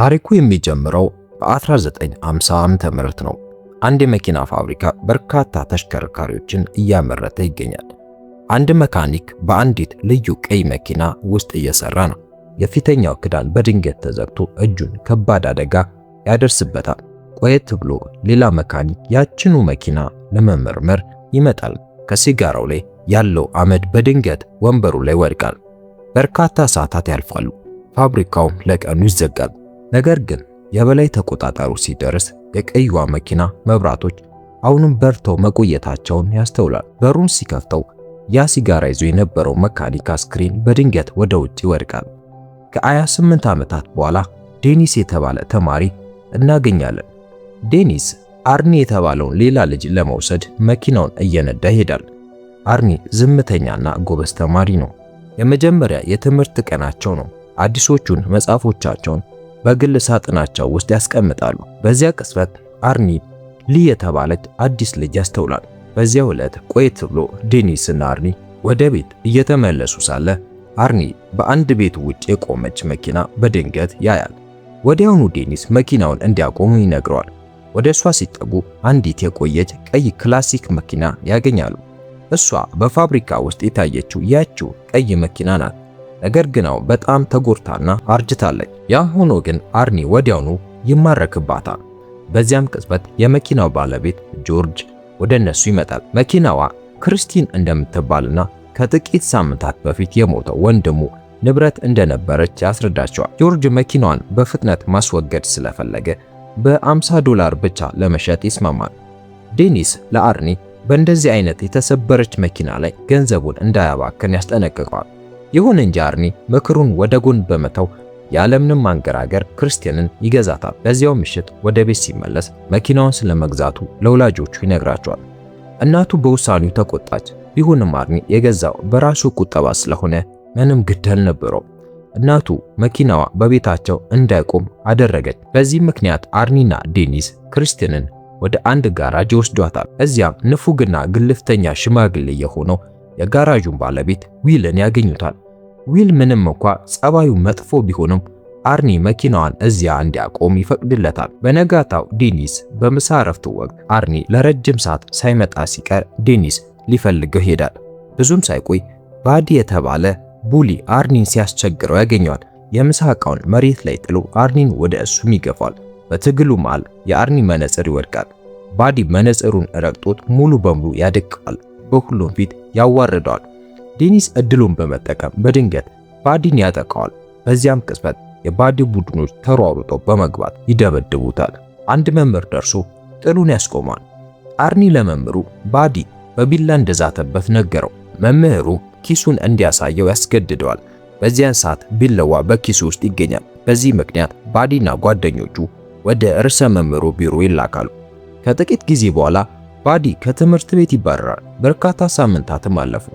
ታሪኩ የሚጀምረው በ1950 ዓመተ ምህረት ነው። አንድ የመኪና ፋብሪካ በርካታ ተሽከርካሪዎችን እያመረተ ይገኛል። አንድ መካኒክ በአንዲት ልዩ ቀይ መኪና ውስጥ እየሰራ ነው። የፊተኛው ክዳን በድንገት ተዘግቶ እጁን ከባድ አደጋ ያደርስበታል። ቆየት ብሎ ሌላ መካኒክ ያችኑ መኪና ለመመርመር ይመጣል። ከሲጋራው ላይ ያለው አመድ በድንገት ወንበሩ ላይ ወድቃል። በርካታ ሰዓታት ያልፋሉ። ፋብሪካውም ለቀኑ ይዘጋል። ነገር ግን የበላይ ተቆጣጣሪው ሲደርስ የቀይዋ መኪና መብራቶች አሁንም በርተው መቆየታቸውን ያስተውላል። በሩን ሲከፍተው ያ ሲጋራ ይዞ የነበረው መካኒክ አስክሬን በድንገት ወደ ውጭ ይወድቃል። ከ28 ዓመታት በኋላ ዴኒስ የተባለ ተማሪ እናገኛለን። ዴኒስ አርኒ የተባለውን ሌላ ልጅ ለመውሰድ መኪናውን እየነዳ ይሄዳል። አርኒ ዝምተኛና ጎበዝ ተማሪ ነው። የመጀመሪያ የትምህርት ቀናቸው ነው። አዲሶቹን መጽሐፎቻቸውን በግል ሳጥናቸው ውስጥ ያስቀምጣሉ። በዚያ ቅጽበት አርኒ ሊ የተባለች አዲስ ልጅ ያስተውላል። በዚያው ዕለት ቆየት ብሎ ዴኒስ እና አርኒ ወደ ቤት እየተመለሱ ሳለ አርኒ በአንድ ቤት ውጭ የቆመች መኪና በድንገት ያያል። ወዲያውኑ ዴኒስ መኪናውን እንዲያቆሙ ይነግረዋል። ወደ እሷ ሲጠጉ አንዲት የቆየች ቀይ ክላሲክ መኪና ያገኛሉ። እሷ በፋብሪካ ውስጥ የታየችው ያችው ቀይ መኪና ናት። ነገር ግን አሁን በጣም ተጎድታና አርጅታለች። ያም ሆኖ ግን አርኒ ወዲያውኑ ይማረክባታል። በዚያም ቅጽበት የመኪናው ባለቤት ጆርጅ ወደ እነሱ ይመጣል። መኪናዋ ክርስቲን እንደምትባልና ከጥቂት ሳምንታት በፊት የሞተው ወንድሙ ንብረት እንደነበረች ያስረዳቸዋል። ጆርጅ መኪናዋን በፍጥነት ማስወገድ ስለፈለገ $50 ብቻ ለመሸጥ ይስማማል። ዴኒስ ለአርኒ በእንደዚህ አይነት የተሰበረች መኪና ላይ ገንዘቡን እንዳያባክን ያስጠነቅቀዋል። ይሁን እንጂ አርኒ ምክሩን ወደ ጎን በመተው ያለምንም ማንገራገር ክርስቲያንን ይገዛታል። በዚያው ምሽት ወደ ቤት ሲመለስ መኪናውን ስለመግዛቱ ለወላጆቹ ይነግራቸዋል። እናቱ በውሳኔው ተቆጣች። ቢሆንም አርኒ የገዛው በራሱ ቁጠባ ስለሆነ ምንም ግድ አልነበረው። እናቱ መኪናዋ በቤታቸው እንዳይቆም አደረገች። በዚህ ምክንያት አርኒና ዴኒስ ክርስቲያንን ወደ አንድ ጋራጅ ይወስዷታል። እዚያም ንፉግና ግልፍተኛ ሽማግሌ የሆነው የጋራዡን ባለቤት ዊልን ያገኙታል። ዊል ምንም እንኳ ጸባዩ መጥፎ ቢሆንም አርኒ መኪናዋን እዚያ እንዲያቆም ይፈቅድለታል። በነጋታው ዴኒስ በምሳ እረፍቱ ወቅት አርኒ ለረጅም ሰዓት ሳይመጣ ሲቀር ዴኒስ ሊፈልገው ይሄዳል። ብዙም ሳይቆይ ባዲ የተባለ ቡሊ አርኒን ሲያስቸግረው ያገኘዋል። የምሳ ዕቃውን መሬት ላይ ጥሎ አርኒን ወደ እሱም ይገፋል። በትግሉ መሃል የአርኒ መነጽር ይወድቃል። ባዲ መነጽሩን ረግጦት ሙሉ በሙሉ ያደቀዋል። በሁሉም ፊት ያዋርደዋል። ዴኒስ እድሉን በመጠቀም በድንገት ባዲን ያጠቃዋል። በዚያም ቅጽበት የባዲ ቡድኖች ተሯሩጠው በመግባት ይደበድቡታል። አንድ መምህር ደርሶ ጥሉን ያስቆማል። አርኒ ለመምህሩ ባዲ በቢላ እንደዛተበት ነገረው። መምህሩ ኪሱን እንዲያሳየው ያስገድደዋል። በዚያን ሰዓት ቢላዋ በኪሱ ውስጥ ይገኛል። በዚህ ምክንያት ባዲና ጓደኞቹ ወደ ርዕሰ መምህሩ ቢሮ ይላካሉ። ከጥቂት ጊዜ በኋላ ባዲ ከትምህርት ቤት ይባረራል። በርካታ ሳምንታትም አለፉ።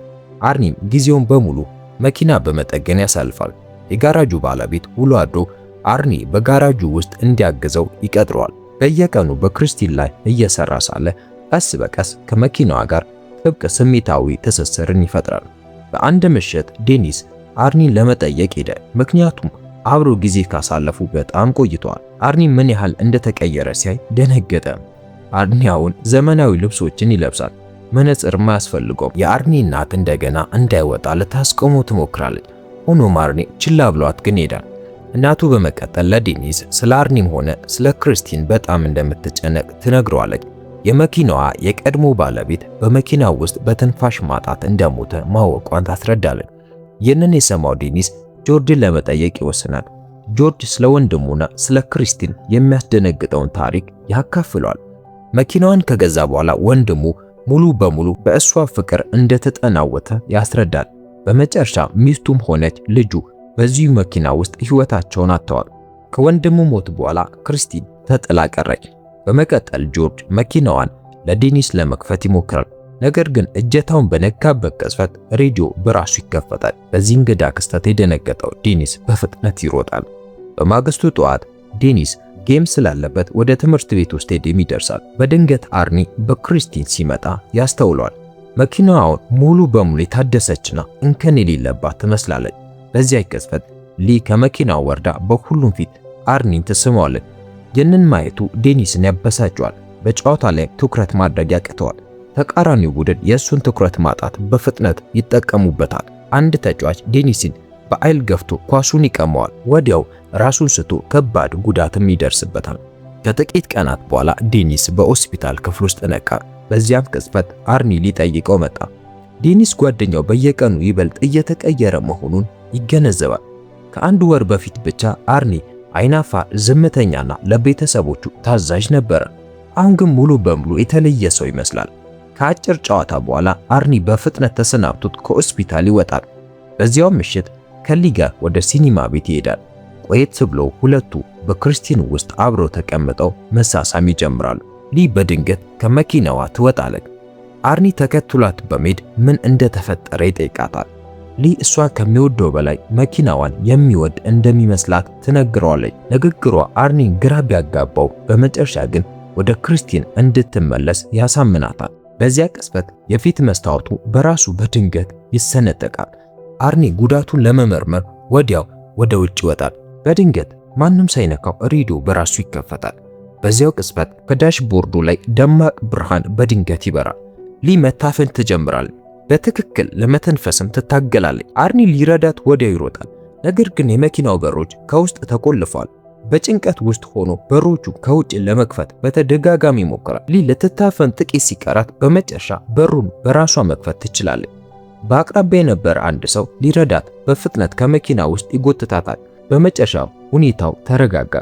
አርኒም ጊዜውን በሙሉ መኪና በመጠገን ያሳልፋል። የጋራጁ ባለቤት ውሎ አድሮ አርኒ በጋራጁ ውስጥ እንዲያግዘው ይቀጥረዋል። በየቀኑ በክርስቲን ላይ እየሰራ ሳለ ቀስ በቀስ ከመኪናዋ ጋር ጥብቅ ስሜታዊ ትስስርን ይፈጥራል። በአንድ ምሽት ዴኒስ አርኒን ለመጠየቅ ሄደ። ምክንያቱም አብሮ ጊዜ ካሳለፉ በጣም ቆይተዋል። አርኒ ምን ያህል እንደተቀየረ ሲያይ ደነገጠ። አርኒ አሁን ዘመናዊ ልብሶችን ይለብሳል። መነጽርም አያስፈልገውም። የአርኒ እናት እንደገና እንዳይወጣ ልታስቆመው ትሞክራለች። ሆኖም አርኒ ችላ ብሏት ግን ሄዳል። እናቱ በመቀጠል ለዴኒስ ስለ አርኒም ሆነ ስለ ክርስቲን በጣም እንደምትጨነቅ ትነግረዋለች። የመኪናዋ የቀድሞ ባለቤት በመኪናው ውስጥ በትንፋሽ ማጣት እንደሞተ ማወቋን ታስረዳለች። ይህንን የሰማው ዴኒስ ጆርጅን ለመጠየቅ ይወስናል። ጆርጅ ስለ ወንድሙና ስለ ክርስቲን የሚያስደነግጠውን ታሪክ ያካፍለዋል። መኪናዋን ከገዛ በኋላ ወንድሙ ሙሉ በሙሉ በእሷ ፍቅር እንደተጠናወተ ያስረዳል። በመጨረሻ ሚስቱም ሆነች ልጁ በዚሁ መኪና ውስጥ ሕይወታቸውን አጥተዋል። ከወንድሙ ሞት በኋላ ክርስቲን ተጥላ ቀረች። በመቀጠል ጆርጅ መኪናዋን ለዴኒስ ለመክፈት ይሞክራል። ነገር ግን እጀታውን በነካበት ቅጽበት ሬዲዮ በራሱ ይከፈታል። በዚህ እንግዳ ክስተት የደነገጠው ዴኒስ በፍጥነት ይሮጣል። በማግስቱ ጠዋት ዴኒስ ጌም ስላለበት ወደ ትምህርት ቤት ውስጥ ይደርሳል። በድንገት አርኒ በክርስቲን ሲመጣ ያስተውለዋል። መኪናዋን ሙሉ በሙሉ የታደሰችና እንከን የሌለባት ትመስላለች። በዚያ ቅጽበት ሊ ከመኪናው ወርዳ በሁሉም ፊት አርኒን ትስመዋለች። ይህንን ማየቱ ዴኒስን ያበሳጨዋል። በጨዋታ ላይ ትኩረት ማድረግ ያቅተዋል። ተቃራኒው ቡድን የእሱን ትኩረት ማጣት በፍጥነት ይጠቀሙበታል። አንድ ተጫዋች ዴኒስን በኃይል ገፍቶ ኳሱን ይቀማዋል። ወዲያው ራሱን ስቶ ከባድ ጉዳትም ይደርስበታል። ከጥቂት ቀናት በኋላ ዴኒስ በሆስፒታል ክፍል ውስጥ ነቃ። በዚያም ቅጽበት አርኒ ሊጠይቀው መጣ። ዴኒስ ጓደኛው በየቀኑ ይበልጥ እየተቀየረ መሆኑን ይገነዘባል። ከአንድ ወር በፊት ብቻ አርኒ አይናፋር፣ ዝምተኛና ለቤተሰቦቹ ታዛዥ ነበረ። አሁን ግን ሙሉ በሙሉ የተለየ ሰው ይመስላል። ከአጭር ጨዋታ በኋላ አርኒ በፍጥነት ተሰናብቶት ከሆስፒታል ይወጣል። በዚያው ምሽት ከሊ ጋር ወደ ሲኒማ ቤት ይሄዳል። ቆየት ብሎ ሁለቱ በክርስቲን ውስጥ አብረው ተቀምጠው መሳሳም ይጀምራሉ። ሊ በድንገት ከመኪናዋ ትወጣለች። አርኒ ተከትሏት በመሄድ ምን እንደተፈጠረ ይጠይቃታል። ሊ እሷ ከሚወደው በላይ መኪናዋን የሚወድ እንደሚመስላት ትነግረዋለች። ንግግሯ አርኒን ግራ ቢያጋባው በመጨረሻ ግን ወደ ክርስቲን እንድትመለስ ያሳምናታል። በዚያ ቅጽበት የፊት መስታወቱ በራሱ በድንገት ይሰነጠቃል። አርኒ ጉዳቱን ለመመርመር ወዲያው ወደ ውጭ ይወጣል። በድንገት ማንም ሳይነካው ሬዲዮ በራሱ ይከፈታል። በዚያው ቅጽበት ከዳሽቦርዱ ላይ ደማቅ ብርሃን በድንገት ይበራል። ሊ መታፈን ትጀምራለች። በትክክል ለመተንፈስም ትታገላለች። አርኒ ሊረዳት ወዲያው ይሮጣል። ነገር ግን የመኪናው በሮች ከውስጥ ተቆልፈዋል። በጭንቀት ውስጥ ሆኖ በሮቹ ከውጭ ለመክፈት በተደጋጋሚ ይሞክራል። ሊ ልትታፈን ጥቂት ሲቀራት በመጨረሻ በሩን በራሷ መክፈት ትችላለች። በአቅራቢያ የነበረ አንድ ሰው ሊረዳት በፍጥነት ከመኪና ውስጥ ይጎትታታል። በመጨረሻም ሁኔታው ተረጋጋ።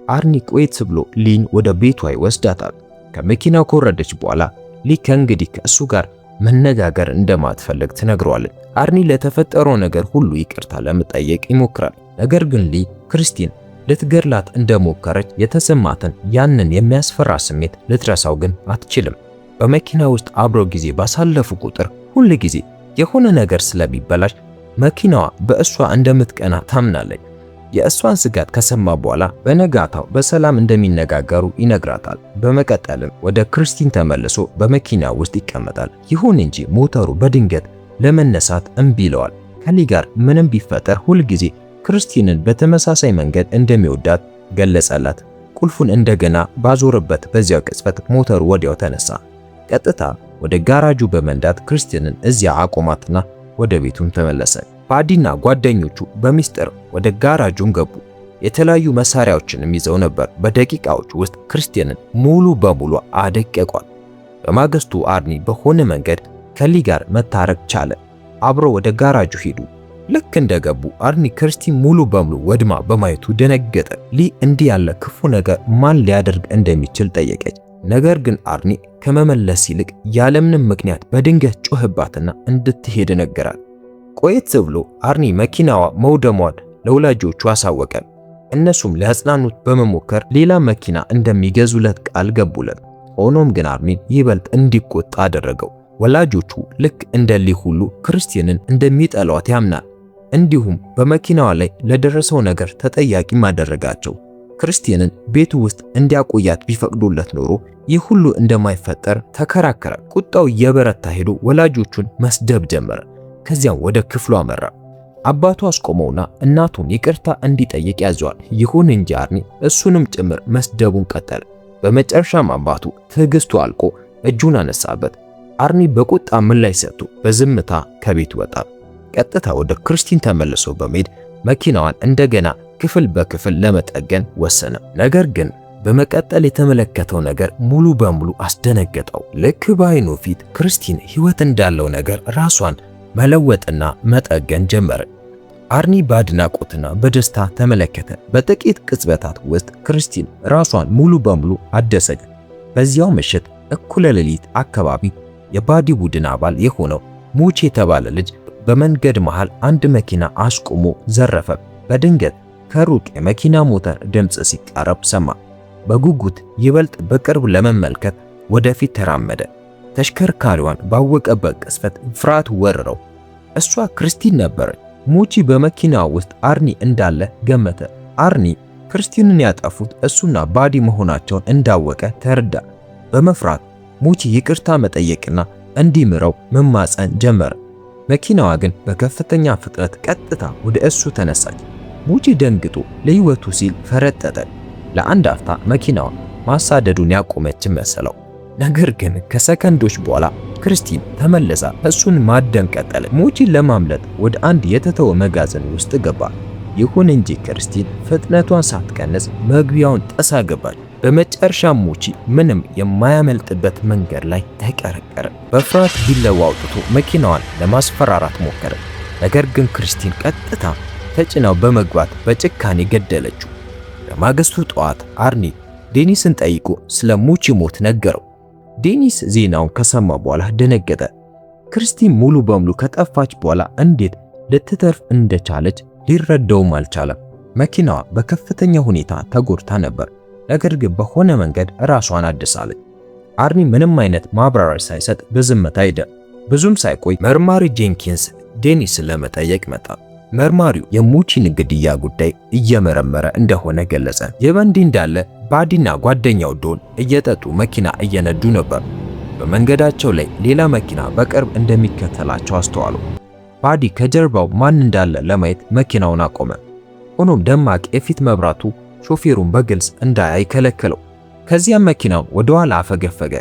አርኒ ቆየት ብሎ ሊን ወደ ቤቷ ይወስዳታል። ከመኪናው ከወረደች በኋላ ሊ ከእንግዲህ ከእሱ ጋር መነጋገር እንደማትፈልግ ትነግረዋለች። አርኒ ለተፈጠረው ነገር ሁሉ ይቅርታ ለመጠየቅ ይሞክራል። ነገር ግን ሊ ክርስቲን ልትገድላት እንደሞከረች የተሰማትን ያንን የሚያስፈራ ስሜት ልትረሳው ግን አትችልም። በመኪና ውስጥ አብረው ጊዜ ባሳለፉ ቁጥር ሁል ጊዜ የሆነ ነገር ስለሚበላሽ መኪናዋ በእሷ እንደምትቀና ታምናለች። የእሷን ስጋት ከሰማ በኋላ በነጋታው በሰላም እንደሚነጋገሩ ይነግራታል። በመቀጠልም ወደ ክርስቲን ተመልሶ በመኪና ውስጥ ይቀመጣል። ይሁን እንጂ ሞተሩ በድንገት ለመነሳት እምቢ ይለዋል። ከሊ ጋር ምንም ቢፈጠር ሁል ጊዜ ክርስቲንን በተመሳሳይ መንገድ እንደሚወዳት ገለጸላት። ቁልፉን እንደገና ባዞረበት በዚያው ቅጽበት ሞተሩ ወዲያው ተነሳ። ቀጥታ ወደ ጋራጁ በመንዳት ክርስቲንን እዚያ አቆማትና ወደ ቤቱም ተመለሰ። ባዲና ጓደኞቹ በሚስጥር ወደ ጋራጁን ገቡ። የተለያዩ መሳሪያዎችንም ይዘው ነበር። በደቂቃዎች ውስጥ ክርስቲንን ሙሉ በሙሉ አደቀቋል። በማግስቱ አርኒ በሆነ መንገድ ከሊ ጋር መታረቅ ቻለ። አብሮ ወደ ጋራጁ ሄዱ። ልክ እንደገቡ አርኒ ክርስቲን ሙሉ በሙሉ ወድማ በማየቱ ደነገጠ። ሊ እንዲህ ያለ ክፉ ነገር ማን ሊያደርግ እንደሚችል ጠየቀች። ነገር ግን አርኒ ከመመለስ ይልቅ ያለምንም ምክንያት በድንገት ጮህባትና እንድትሄድ ነገራት። ቆየት ብሎ አርኒ መኪናዋ መውደሟን ለወላጆቹ አሳወቀ። እነሱም ሊያጽናኑት በመሞከር ሌላ መኪና እንደሚገዙለት ቃል ገቡለት። ሆኖም ግን አርኒን ይበልጥ እንዲቆጣ አደረገው። ወላጆቹ ልክ እንደ ሊ ሁሉ ክርስቲንን እንደሚጠሏት ያምናል። እንዲሁም በመኪናዋ ላይ ለደረሰው ነገር ተጠያቂ ማደረጋቸው። ክርስቲንን ቤቱ ውስጥ እንዲያቆያት ቢፈቅዱለት ኖሮ ይህ ሁሉ እንደማይፈጠር ተከራከረ። ቁጣው እየበረታ ሄዶ ወላጆቹን መስደብ ጀመረ። ከዚያም ወደ ክፍሉ አመራ። አባቱ አስቆመውና እናቱን ይቅርታ እንዲጠይቅ ያዘዋል። ይሁን እንጂ አርኒ እሱንም ጭምር መስደቡን ቀጠለ። በመጨረሻም አባቱ ትዕግስቱ አልቆ እጁን አነሳበት። አርኒ በቁጣ ምላሽ ሰጥቶ በዝምታ ከቤት ወጣ። ቀጥታ ወደ ክርስቲን ተመልሶ በመሄድ መኪናዋን እንደገና ክፍል በክፍል ለመጠገን ወሰነ። ነገር ግን በመቀጠል የተመለከተው ነገር ሙሉ በሙሉ አስደነገጠው። ልክ በዓይኑ ፊት ክርስቲን ሕይወት እንዳለው ነገር ራሷን መለወጥና መጠገን ጀመረ። አርኒ በአድናቆትና በደስታ ተመለከተ። በጥቂት ቅጽበታት ውስጥ ክርስቲን ራሷን ሙሉ በሙሉ አደሰች። በዚያው ምሽት እኩለ ሌሊት አካባቢ የባዲ ቡድን አባል የሆነው ሙቺ የተባለ ልጅ በመንገድ መሃል አንድ መኪና አስቆሞ ዘረፈ። በድንገት ከሩቅ የመኪና ሞተር ድምፅ ሲቃረብ ሰማ። በጉጉት ይበልጥ በቅርብ ለመመልከት ወደፊት ተራመደ። ተሽከርካሪዋን ባወቀበት ቅጽበት ፍርሃት ወረረው። እሷ ክርስቲን ነበረች። ሙቺ በመኪና ውስጥ አርኒ እንዳለ ገመተ። አርኒ ክርስቲንን ያጠፉት እሱና ባዲ መሆናቸውን እንዳወቀ ተረዳ። በመፍራት ሙቺ ይቅርታ መጠየቅና እንዲምረው መማፀን ጀመረ። መኪናዋ ግን በከፍተኛ ፍጥነት ቀጥታ ወደ እሱ ተነሳች። ሙቺ ደንግጦ ለህይወቱ ሲል ፈረጠጠ። ለአንድ አፍታ መኪናውን ማሳደዱን ያቆመች መሰለው። ነገር ግን ከሰከንዶች በኋላ ክርስቲን ተመለሳ እሱን ማደን ቀጠለ። ሙቺን ለማምለጥ ወደ አንድ የተተወ መጋዘን ውስጥ ገባ። ይሁን እንጂ ክርስቲን ፍጥነቷን ሳትቀንስ መግቢያውን ጥሳ ገባች። በመጨረሻ ሙቺ ምንም የማያመልጥበት መንገድ ላይ ተቀረቀረ። በፍርሃት ቢላዋ አውጥቶ መኪናዋን ለማስፈራራት ሞከረ። ነገር ግን ክርስቲን ቀጥታ ተጭናው በመግባት በጭካኔ ገደለችው። በማግስቱ ጠዋት አርኒ ዴኒስን ጠይቆ ስለ ሙቺ ሞት ነገረው። ዴኒስ ዜናውን ከሰማ በኋላ ደነገጠ። ክርስቲን ሙሉ በሙሉ ከጠፋች በኋላ እንዴት ልትተርፍ እንደቻለች ሊረዳውም አልቻለም። መኪናዋ በከፍተኛ ሁኔታ ተጎድታ ነበር፣ ነገር ግን በሆነ መንገድ ራሷን አድሳለች። አርኒ ምንም አይነት ማብራሪያ ሳይሰጥ በዝምታ ሄደ። ብዙም ሳይቆይ መርማሪ ጄንኪንስ ዴኒስን ለመጠየቅ መጣ። መርማሪው የሙቺን ግድያ ጉዳይ እየመረመረ እንደሆነ ገለጸ። የበንዲ እንዳለ ባዲና ጓደኛው ዶን እየጠጡ መኪና እየነዱ ነበር። በመንገዳቸው ላይ ሌላ መኪና በቅርብ እንደሚከተላቸው አስተዋሉ። ባዲ ከጀርባው ማን እንዳለ ለማየት መኪናውን አቆመ። ሆኖም ደማቅ የፊት መብራቱ ሾፌሩን በግልጽ እንዳያይ ከለከለው። ከዚያም መኪናው ወደ ኋላ አፈገፈገ።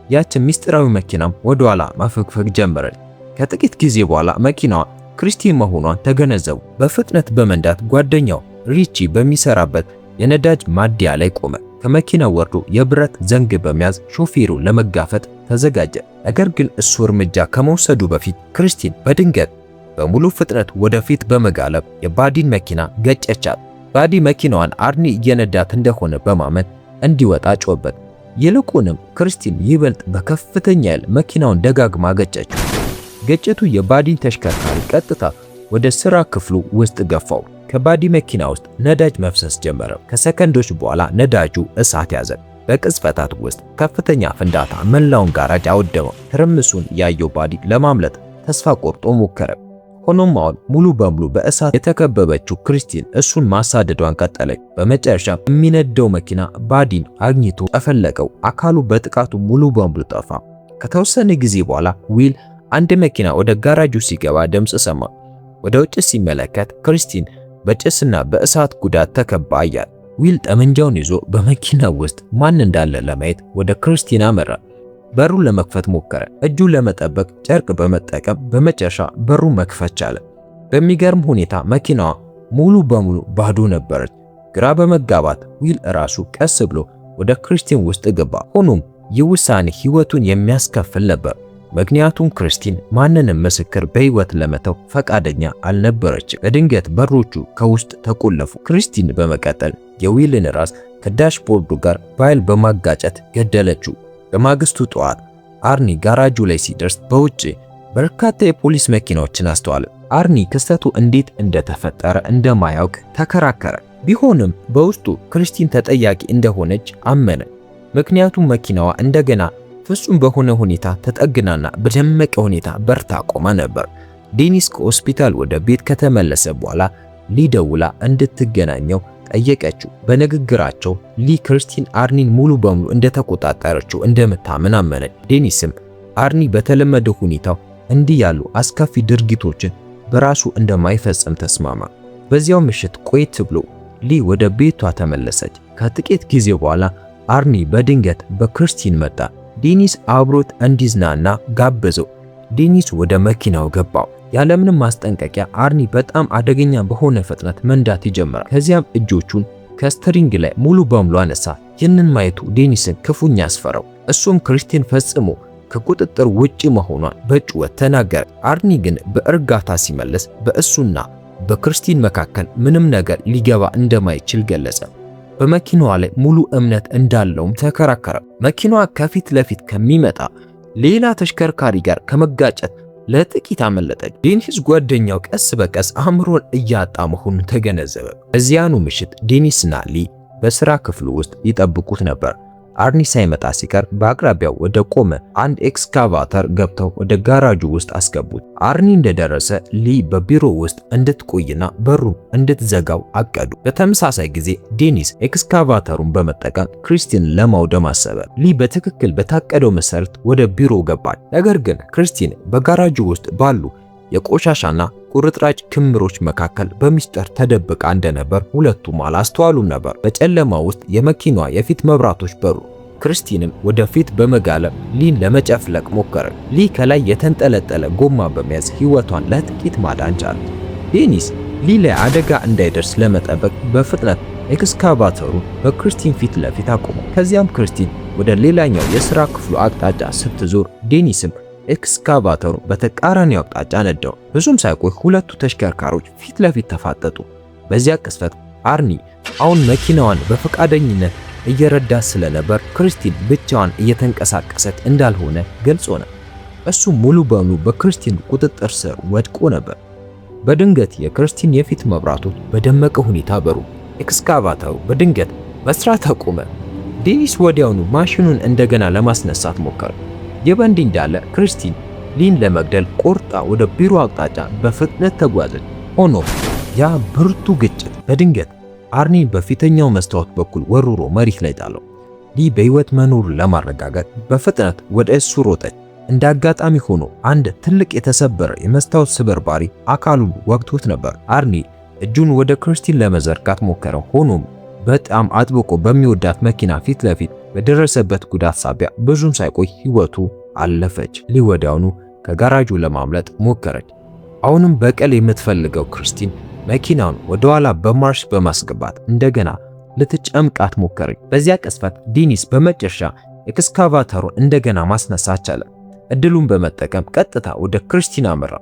ያች ሚስጥራዊ መኪናም ወደ ኋላ ማፈግፈግ ጀመረች። ከጥቂት ጊዜ በኋላ መኪናዋ ክርስቲን መሆኗን ተገነዘቡ። በፍጥነት በመንዳት ጓደኛው ሪቺ በሚሰራበት የነዳጅ ማደያ ላይ ቆመ። ከመኪናው ወርዶ የብረት ዘንግ በመያዝ ሾፌሩን ለመጋፈጥ ተዘጋጀ። ነገር ግን እሱ እርምጃ ከመውሰዱ በፊት ክርስቲን በድንገት በሙሉ ፍጥነት ወደፊት በመጋለብ የባዲን መኪና ገጨቻት። ባዲ መኪናዋን አርኒ እየነዳት እንደሆነ በማመን እንዲወጣ ጮበት። ይልቁንም ክርስቲን ይበልጥ በከፍተኛ ኃይል መኪናውን ደጋግማ ገጨችው። ግጭቱ የባዲን ተሽከርካሪ ቀጥታ ወደ ስራ ክፍሉ ውስጥ ገፋው። ከባዲ መኪና ውስጥ ነዳጅ መፍሰስ ጀመረ። ከሰከንዶች በኋላ ነዳጁ እሳት ያዘ። በቅጽበታት ውስጥ ከፍተኛ ፍንዳታ መላውን ጋራጅ አወደመው። ትርምሱን ያየው ባዲ ለማምለጥ ተስፋ ቆርጦ ሞከረ። ሆኖም አሁን ሙሉ በሙሉ በእሳት የተከበበችው ክርስቲን እሱን ማሳደዷን ቀጠለች። በመጨረሻ የሚነደው መኪና ባዲን አግኝቶ ጠፈለቀው። አካሉ በጥቃቱ ሙሉ በሙሉ ጠፋ። ከተወሰነ ጊዜ በኋላ ዊል አንድ መኪና ወደ ጋራጁ ሲገባ ድምጽ ሰማ። ወደ ውጭ ሲመለከት ክርስቲን በጭስና በእሳት ጉዳት ተከባ አያት። ዊል ጠመንጃውን ይዞ በመኪናው ውስጥ ማን እንዳለ ለማየት ወደ ክርስቲን አመራ። በሩን ለመክፈት ሞከረ። እጁን ለመጠበቅ ጨርቅ በመጠቀም በመጨረሻ በሩን መክፈት ቻለ። በሚገርም ሁኔታ መኪናዋ ሙሉ በሙሉ ባዶ ነበረች። ግራ በመጋባት ዊል ራሱ ቀስ ብሎ ወደ ክርስቲን ውስጥ ገባ። ሆኖም ይህ ውሳኔ ሕይወቱን የሚያስከፍል ነበር። ምክንያቱም ክርስቲን ማንንም ምስክር በሕይወት ለመተው ፈቃደኛ አልነበረችም። በድንገት በሮቹ ከውስጥ ተቆለፉ። ክርስቲን በመቀጠል የዊልን ራስ ከዳሽቦርዱ ጋር በኃይል በማጋጨት ገደለችው። በማግስቱ ጠዋት አርኒ ጋራጁ ላይ ሲደርስ በውጭ በርካታ የፖሊስ መኪናዎችን አስተዋለ። አርኒ ክስተቱ እንዴት እንደተፈጠረ እንደማያውቅ ተከራከረ። ቢሆንም በውስጡ ክርስቲን ተጠያቂ እንደሆነች አመነ። ምክንያቱም መኪናዋ እንደገና ፍጹም በሆነ ሁኔታ ተጠግናና በደመቀ ሁኔታ በርታ ቆማ ነበር። ዴኒስ ከሆስፒታል ወደ ቤት ከተመለሰ በኋላ ሊደውላ እንድትገናኘው ጠየቀችው። በንግግራቸው ሊ ክርስቲን አርኒን ሙሉ በሙሉ እንደተቆጣጠረችው እንደምታምን አመነች። ዴኒስም አርኒ በተለመደ ሁኔታው እንዲህ ያሉ አስከፊ ድርጊቶችን በራሱ እንደማይፈጽም ተስማማ። በዚያው ምሽት ቆየት ብሎ ሊ ወደ ቤቷ ተመለሰች። ከጥቂት ጊዜ በኋላ አርኒ በድንገት በክርስቲን መጣ። ዴኒስ አብሮት እንዲዝናና ጋበዘው። ዴኒስ ወደ መኪናው ገባው። ያለምንም ማስጠንቀቂያ አርኒ በጣም አደገኛ በሆነ ፍጥነት መንዳት ይጀምራል። ከዚያም እጆቹን ከስትሪንግ ላይ ሙሉ በሙሉ አነሳ። ይህንን ማየቱ ዴኒስን ክፉኛ አስፈራው። እሱም ክርስቲን ፈጽሞ ከቁጥጥር ውጪ መሆኗን በጩኸት ተናገረ። አርኒ ግን በእርጋታ ሲመለስ በእሱና በክርስቲን መካከል ምንም ነገር ሊገባ እንደማይችል ገለጸ። በመኪናዋ ላይ ሙሉ እምነት እንዳለውም ተከራከረ። መኪናዋ ከፊት ለፊት ከሚመጣ ሌላ ተሽከርካሪ ጋር ከመጋጨት ለጥቂት አመለጠች። ዴኒስ ጓደኛው ቀስ በቀስ አእምሮን እያጣ መሆኑን ተገነዘበ። በዚያኑ ምሽት ዴኒስና ሊ በስራ ክፍሉ ውስጥ ይጠብቁት ነበር። አርኒ ሳይመጣ ሲቀር በአቅራቢያው ወደ ቆመ አንድ ኤክስካቫተር ገብተው ወደ ጋራጁ ውስጥ አስገቡት። አርኒ እንደደረሰ ሊ በቢሮ ውስጥ እንድትቆይና በሩን እንድትዘጋው አቀዱ። በተመሳሳይ ጊዜ ዴኒስ ኤክስካቫተሩን በመጠቀም ክርስቲን ለማውደም አሰበ። ሊ በትክክል በታቀደው መሰረት ወደ ቢሮ ገባች። ነገር ግን ክርስቲን በጋራጁ ውስጥ ባሉ የቆሻሻና ቁርጥራጭ ክምሮች መካከል በሚስጥር ተደብቃ እንደነበር ሁለቱም አላስተዋሉም ነበር። በጨለማ ውስጥ የመኪናዋ የፊት መብራቶች በሩ። ክርስቲንም ወደፊት በመጋለብ ሊን ለመጨፍለቅ ሞከረ። ሊ ከላይ የተንጠለጠለ ጎማ በመያዝ ሕይወቷን ለጥቂት ማዳን ቻለ። ዴኒስ ሊ ላይ አደጋ እንዳይደርስ ለመጠበቅ በፍጥነት ኤክስካቫተሩን በክርስቲን ፊት ለፊት አቆመው። ከዚያም ክርስቲን ወደ ሌላኛው የሥራ ክፍሉ አቅጣጫ ስትዞር ዴኒስም ኤክስካቫተሩን በተቃራኒው አቅጣጫ ነዳው። ብዙም ሳይቆይ ሁለቱ ተሽከርካሪዎች ፊት ለፊት ተፋጠጡ። በዚያ ቅጽበት አርኒ አሁን መኪናዋን በፈቃደኝነት እየረዳ ስለነበር ክርስቲን ብቻዋን እየተንቀሳቀሰች እንዳልሆነ ገልጾ ነው። እሱ ሙሉ በሙሉ በክርስቲን ቁጥጥር ስር ወድቆ ነበር። በድንገት የክርስቲን የፊት መብራቶች በደመቀ ሁኔታ በሩ። ኤክስካቫተሩ በድንገት መስራት አቆመ። ዴኒስ ወዲያውኑ ማሽኑን እንደገና ለማስነሳት ሞከረ። ይህ በእንዲህ እንዳለ ክርስቲን ሊን ለመግደል ቆርጣ ወደ ቢሮ አቅጣጫ በፍጥነት ተጓዘች። ሆኖም ያ ብርቱ ግጭት በድንገት አርኒን በፊተኛው መስታወት በኩል ወርውሮ መሬት ላይ ጣለው። ሊ በሕይወት መኖሩን ለማረጋገጥ በፍጥነት ወደ እሱ ሮጠች። እንደ አጋጣሚ ሆኖ አንድ ትልቅ የተሰበረ የመስታወት ስብርባሪ አካሉን ወግቶት ነበር። አርኒ እጁን ወደ ክርስቲን ለመዘርጋት ሞከረ። ሆኖም በጣም አጥብቆ በሚወዳት መኪና ፊት ለፊት በደረሰበት ጉዳት ሳቢያ ብዙም ሳይቆይ ሕይወቱ አለፈች። ሊ ወዲያውኑ ከጋራጁ ለማምለጥ ሞከረች። አሁንም በቀል የምትፈልገው ክርስቲን መኪናውን ወደ ኋላ በማርሽ በማስገባት እንደገና ልትጨምቃት ሞከረች። በዚያ ቅጽበት ዴኒስ በመጨረሻ ኤክስካቫተሩን እንደገና ማስነሳት ቻለ። እድሉን በመጠቀም ቀጥታ ወደ ክርስቲን አመራ።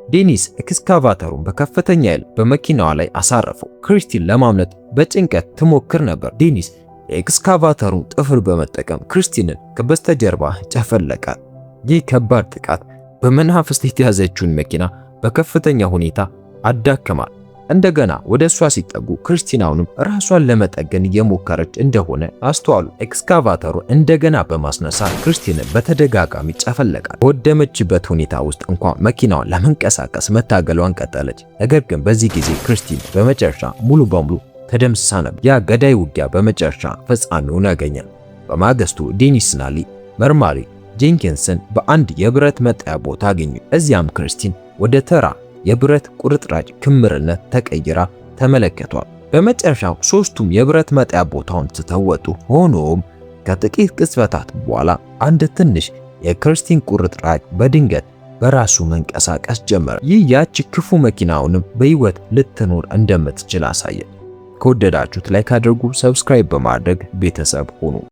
ዴኒስ ኤክስካቫተሩን በከፍተኛ ኃይል በመኪናዋ ላይ አሳረፈው። ክርስቲን ለማምለጥ በጭንቀት ትሞክር ነበር። ዴኒስ የኤክስካቫተሩን ጥፍር በመጠቀም ክርስቲንን ከበስተጀርባ ጨፈለቃት። ይህ ከባድ ጥቃት በመናፍስት የተያዘችውን መኪና በከፍተኛ ሁኔታ አዳከማል። እንደገና ወደ እሷ ሲጠጉ ክርስቲናውንም ራሷን ለመጠገን እየሞከረች እንደሆነ አስተዋሉ። ኤክስካቫተሩ እንደገና በማስነሳት ክርስቲንን በተደጋጋሚ ጨፈለቃት። በወደመችበት ሁኔታ ውስጥ እንኳን መኪናዋን ለመንቀሳቀስ መታገሏን ቀጠለች። ነገር ግን በዚህ ጊዜ ክርስቲን በመጨረሻ ሙሉ በሙሉ ተደምስሳ ነበር። ያ ገዳይ ውጊያ በመጨረሻ ፍጻሜውን ያገኘ። በማግስቱ ዴኒስና ሊ መርማሪ ጄንኪንስን በአንድ የብረት መጣያ ቦታ አገኙ። እዚያም ክርስቲን ወደ ተራ የብረት ቁርጥራጭ ክምርነት ተቀይራ ተመለከቷል። በመጨረሻው ሶስቱም የብረት መጣያ ቦታውን ትተው ወጡ። ሆኖም ከጥቂት ቅጽበታት በኋላ አንድ ትንሽ የክርስቲን ቁርጥራጭ በድንገት በራሱ መንቀሳቀስ ጀመረ። ይህ ያቺ ክፉ መኪናውንም በሕይወት ልትኖር እንደምትችል አሳየ። ከወደዳችሁት ላይክ አድርጉ፣ ሰብስክራይብ በማድረግ ቤተሰብ ሁኑ።